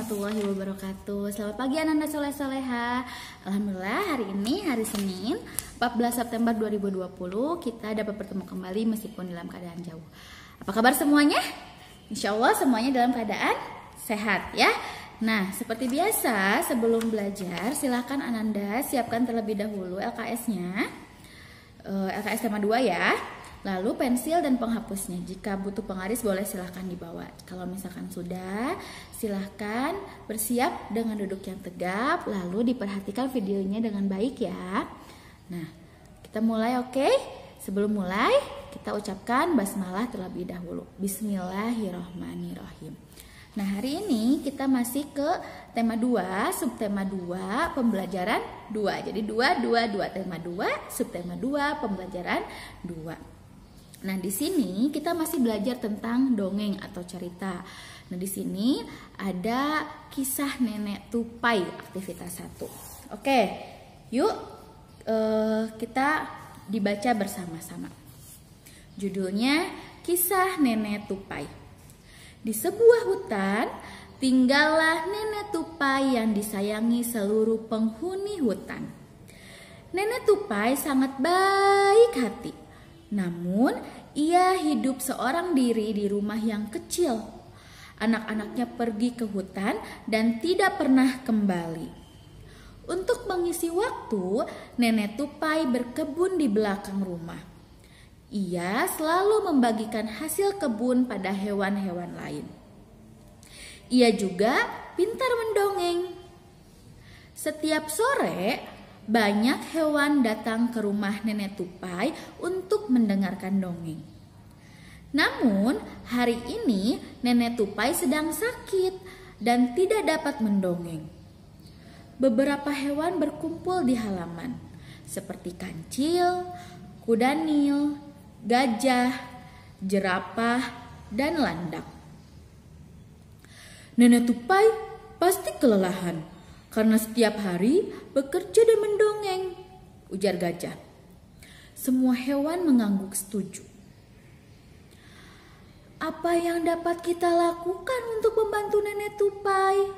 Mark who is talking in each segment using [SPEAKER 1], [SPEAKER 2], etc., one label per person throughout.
[SPEAKER 1] warahmatullahi wabarakatuh. Selamat pagi anak-anak soleh-soleha. Alhamdulillah hari ini hari Senin 14 September 2020 kita dapat bertemu kembali meskipun dalam keadaan jauh. Apa kabar semuanya? Insya Allah semuanya dalam keadaan sehat ya. Nah seperti biasa sebelum belajar silahkan Ananda siapkan terlebih dahulu LKS-nya, LKS tema 2 ya. Lalu pensil dan penghapusnya. Jika butuh penggaris boleh silahkan dibawa. Kalau misalkan sudah, silahkan bersiap dengan duduk yang tegap. Lalu diperhatikan videonya dengan baik ya. Nah, kita mulai oke? Sebelum mulai, kita ucapkan basmalah terlebih dahulu. Bismillahirrahmanirrahim. Nah, hari ini kita masih ke tema 2, subtema 2, pembelajaran 2. Jadi 2, tema 2, subtema 2, pembelajaran 2. Nah, di sini kita masih belajar tentang dongeng atau cerita. Nah, di sini ada kisah nenek tupai aktivitas 1. Oke, yuk kita dibaca bersama-sama. Judulnya Kisah Nenek Tupai. Di sebuah hutan, tinggallah nenek tupai yang disayangi seluruh penghuni hutan. Nenek tupai sangat baik hati. Namun, ia hidup seorang diri di rumah yang kecil. Anak-anaknya pergi ke hutan dan tidak pernah kembali. Untuk mengisi waktu, nenek tupai berkebun di belakang rumah. Ia selalu membagikan hasil kebun pada hewan-hewan lain. Ia juga pintar mendongeng. Setiap sore, banyak hewan datang ke rumah nenek tupai untuk mendengarkan dongeng. Namun, hari ini nenek tupai sedang sakit dan tidak dapat mendongeng. Beberapa hewan berkumpul di halaman, seperti kancil, kuda nil, gajah, jerapah, dan landak. Nenek tupai pasti kelelahan karena setiap hari bekerja dan mendongeng, ujar gajah. Semua hewan mengangguk setuju. Apa yang dapat kita lakukan untuk membantu nenek tupai?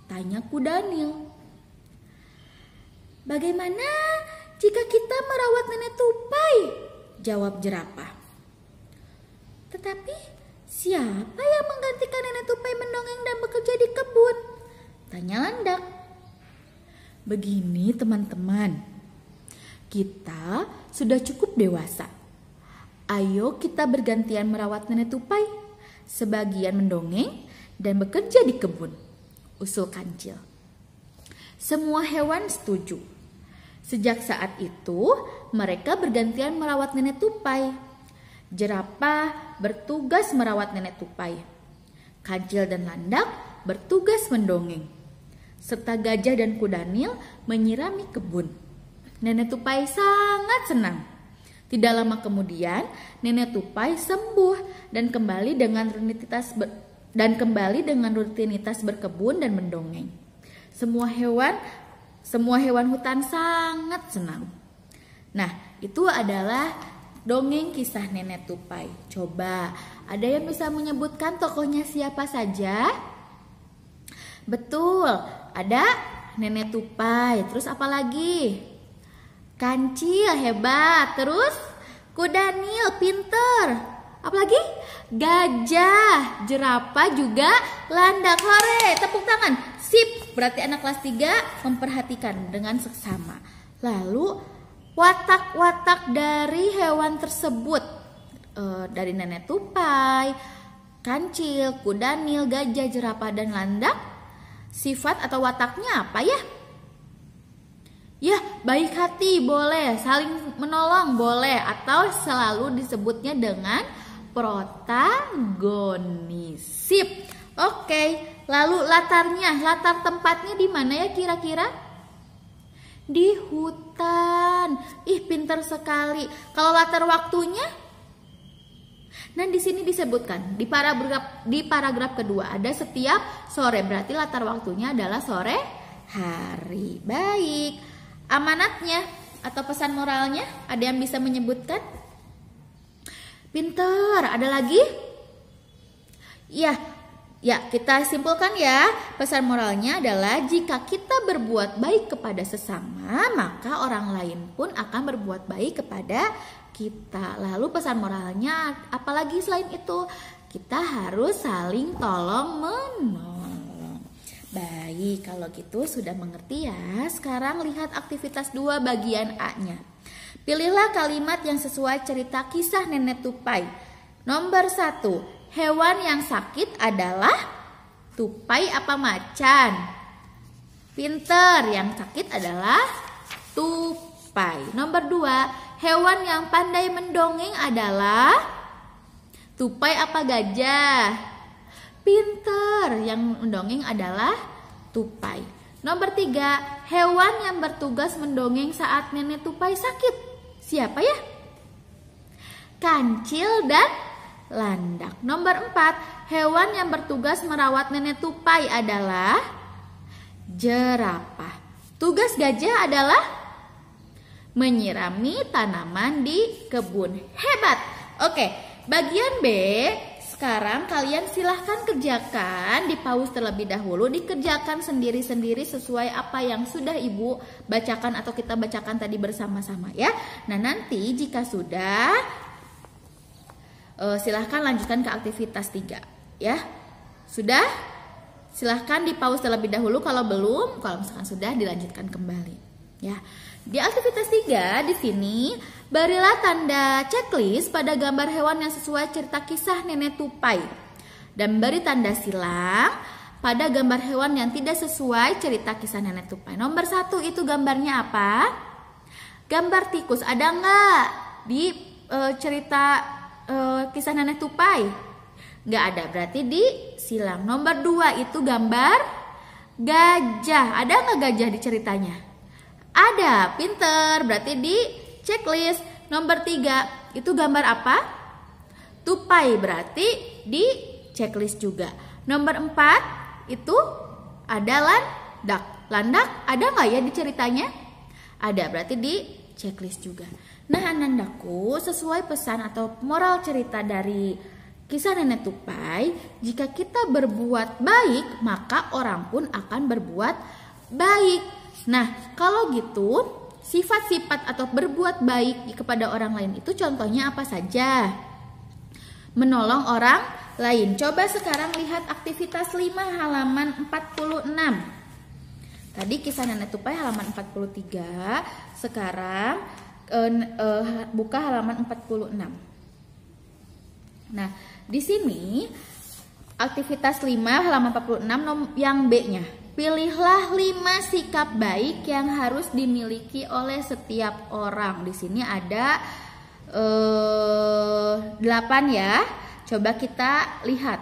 [SPEAKER 1] Tanya kuda nil. Bagaimana jika kita merawat nenek tupai? Jawab jerapah. Tetapi siapa yang menggantikan nenek tupai mendongeng dan bekerja di kebun? Tanya landak. Begini teman-teman, kita sudah cukup dewasa. Ayo kita bergantian merawat nenek tupai, sebagian mendongeng dan bekerja di kebun, usul kancil. Semua hewan setuju. Sejak saat itu, mereka bergantian merawat nenek tupai. Jerapah bertugas merawat nenek tupai. Kancil dan landak bertugas mendongeng. Serta gajah dan kuda nil menyirami kebun. Nenek tupai sangat senang. Tidak lama kemudian, nenek tupai sembuh dan kembali dengan rutinitas berkebun dan mendongeng. Semua hewan hutan sangat senang. Nah, itu adalah dongeng kisah nenek tupai. Coba, ada yang bisa menyebutkan tokohnya siapa saja? Betul, ada nenek tupai. Terus apa lagi? Kancil, hebat. Terus kuda nil, pinter. Apa lagi? Gajah, jerapah juga landak. Hore, tepuk tangan. Sip, berarti anak kelas 3 memperhatikan dengan seksama. Lalu watak-watak dari hewan tersebut, dari nenek tupai, kancil, kuda nil, gajah, jerapah, dan landak, sifat atau wataknya apa ya? Ya, baik hati boleh, saling menolong boleh, atau selalu disebutnya dengan protagonis. Sip. Oke, lalu latar tempatnya di mana ya kira-kira? Di hutan. Ih, pintar sekali. Kalau latar waktunya? Nah, di sini disebutkan di paragraf kedua ada setiap sore, berarti latar waktunya adalah sore hari. Baik. Amanatnya atau pesan moralnya ada yang bisa menyebutkan? Pintar. Ada lagi? Ya, Ya, kita simpulkan ya. Pesan moralnya adalah jika kita berbuat baik kepada sesama, maka orang lain pun akan berbuat baik kepada kita. Lalu pesan moralnya apalagi selain itu? Kita harus saling tolong menolong. Baik, kalau gitu sudah mengerti ya. Sekarang lihat aktivitas 2 bagian A-nya. Pilihlah kalimat yang sesuai cerita kisah nenek tupai. Nomor 1. Hewan yang sakit adalah tupai apa macan? Pinter, yang sakit adalah tupai. Nomor 2, hewan yang pandai mendongeng adalah tupai apa gajah? Pinter, yang mendongeng adalah tupai. Nomor 3, hewan yang bertugas mendongeng saat nenek tupai sakit. Siapa ya? Kancil dan landak. Nomor 4, hewan yang bertugas merawat nenek tupai adalah jerapah. Tugas gajah adalah menyirami tanaman di kebun. Hebat. Oke, bagian B. Sekarang kalian silahkan kerjakan, di pause terlebih dahulu, dikerjakan sendiri-sendiri sesuai apa yang sudah Ibu bacakan atau kita bacakan tadi bersama-sama ya. Nah, nanti jika sudah silahkan lanjutkan ke aktivitas 3 ya. Sudah? Silahkan di pause terlebih dahulu kalau belum, kalau misalkan sudah dilanjutkan kembali ya. Di aktivitas 3 di sini berilah tanda checklist pada gambar hewan yang sesuai cerita kisah nenek tupai dan beri tanda silang pada gambar hewan yang tidak sesuai cerita kisah nenek tupai. Nomor 1 itu gambarnya apa? Gambar tikus. Ada nggak di cerita kisah nenek tupai? Nggak ada, berarti disilang. Nomor 2 itu gambar gajah. Ada nggak gajah di ceritanya? Ada, pinter, berarti di checklist. Nomor 3 itu gambar apa? Tupai, berarti di checklist juga. Nomor 4 itu ada landak. Landak ada nggak ya di ceritanya? Ada, berarti di checklist juga. Nah, anandaku, sesuai pesan atau moral cerita dari kisah nenek tupai, jika kita berbuat baik, maka orang pun akan berbuat baik. Nah, kalau gitu, sifat-sifat atau berbuat baik kepada orang lain itu contohnya apa saja? Menolong orang lain. Coba sekarang lihat aktivitas 5 halaman 46. Tadi kisah nenek tupai halaman 43, sekarang buka halaman 46. Nah, di sini aktivitas 5 halaman 46 yang B-nya. Pilihlah 5 sikap baik yang harus dimiliki oleh setiap orang. Di sini ada 8 ya. Coba kita lihat.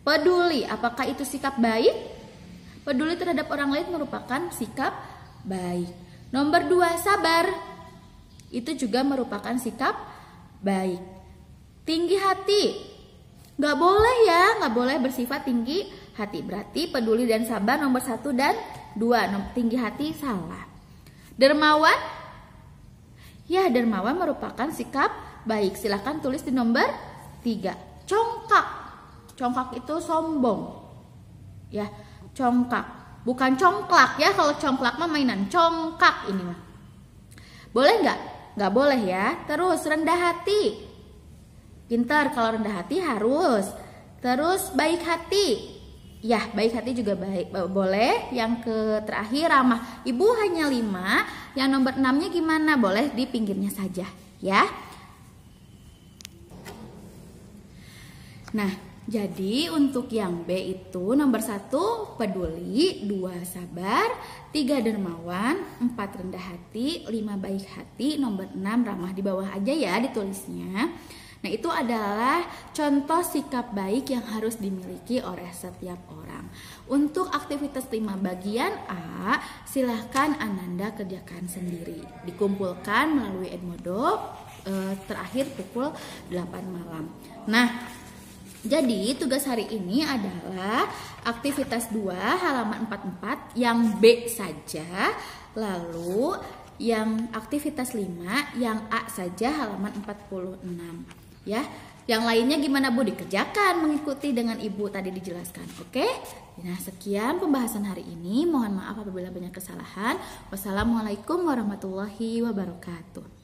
[SPEAKER 1] Peduli, apakah itu sikap baik? Peduli terhadap orang lain merupakan sikap baik. Nomor 2, sabar. Itu juga merupakan sikap baik. Tinggi hati, nggak boleh ya, nggak boleh bersifat tinggi hati. Berarti peduli dan sabar nomor 1 dan 2. Tinggi hati salah. Dermawan, ya dermawan merupakan sikap baik. Silahkan tulis di nomor 3. Congkak, congkak itu sombong, ya congkak, bukan congklak ya. Kalau congklak mah mainan, congkak ini mah. Boleh nggak? Nggak boleh ya. Terus rendah hati, pintar, kalau rendah hati harus. Terus baik hati, ya baik hati juga baik, boleh. Yang terakhir ramah. Ibu hanya 5. Yang nomor 6-nya gimana? Boleh di pinggirnya saja ya. Nah, jadi untuk yang B itu nomor 1 peduli, 2 sabar, 3 dermawan, 4 rendah hati, 5 baik hati, nomor 6 ramah. Di bawah aja ya ditulisnya. Nah, itu adalah contoh sikap baik yang harus dimiliki oleh setiap orang. Untuk aktivitas 5 bagian A, silahkan Ananda kerjakan sendiri. Dikumpulkan melalui Edmodo terakhir pukul 8 malam. Nah, jadi tugas hari ini adalah aktivitas 2 halaman 44 yang B saja. Lalu yang aktivitas 5 yang A saja halaman 46. Ya, Yang lainnya gimana Bu? Dikerjakan mengikuti dengan Ibu tadi dijelaskan. Oke? Nah, sekian pembahasan hari ini. Mohon maaf apabila banyak kesalahan. Wassalamualaikum warahmatullahi wabarakatuh.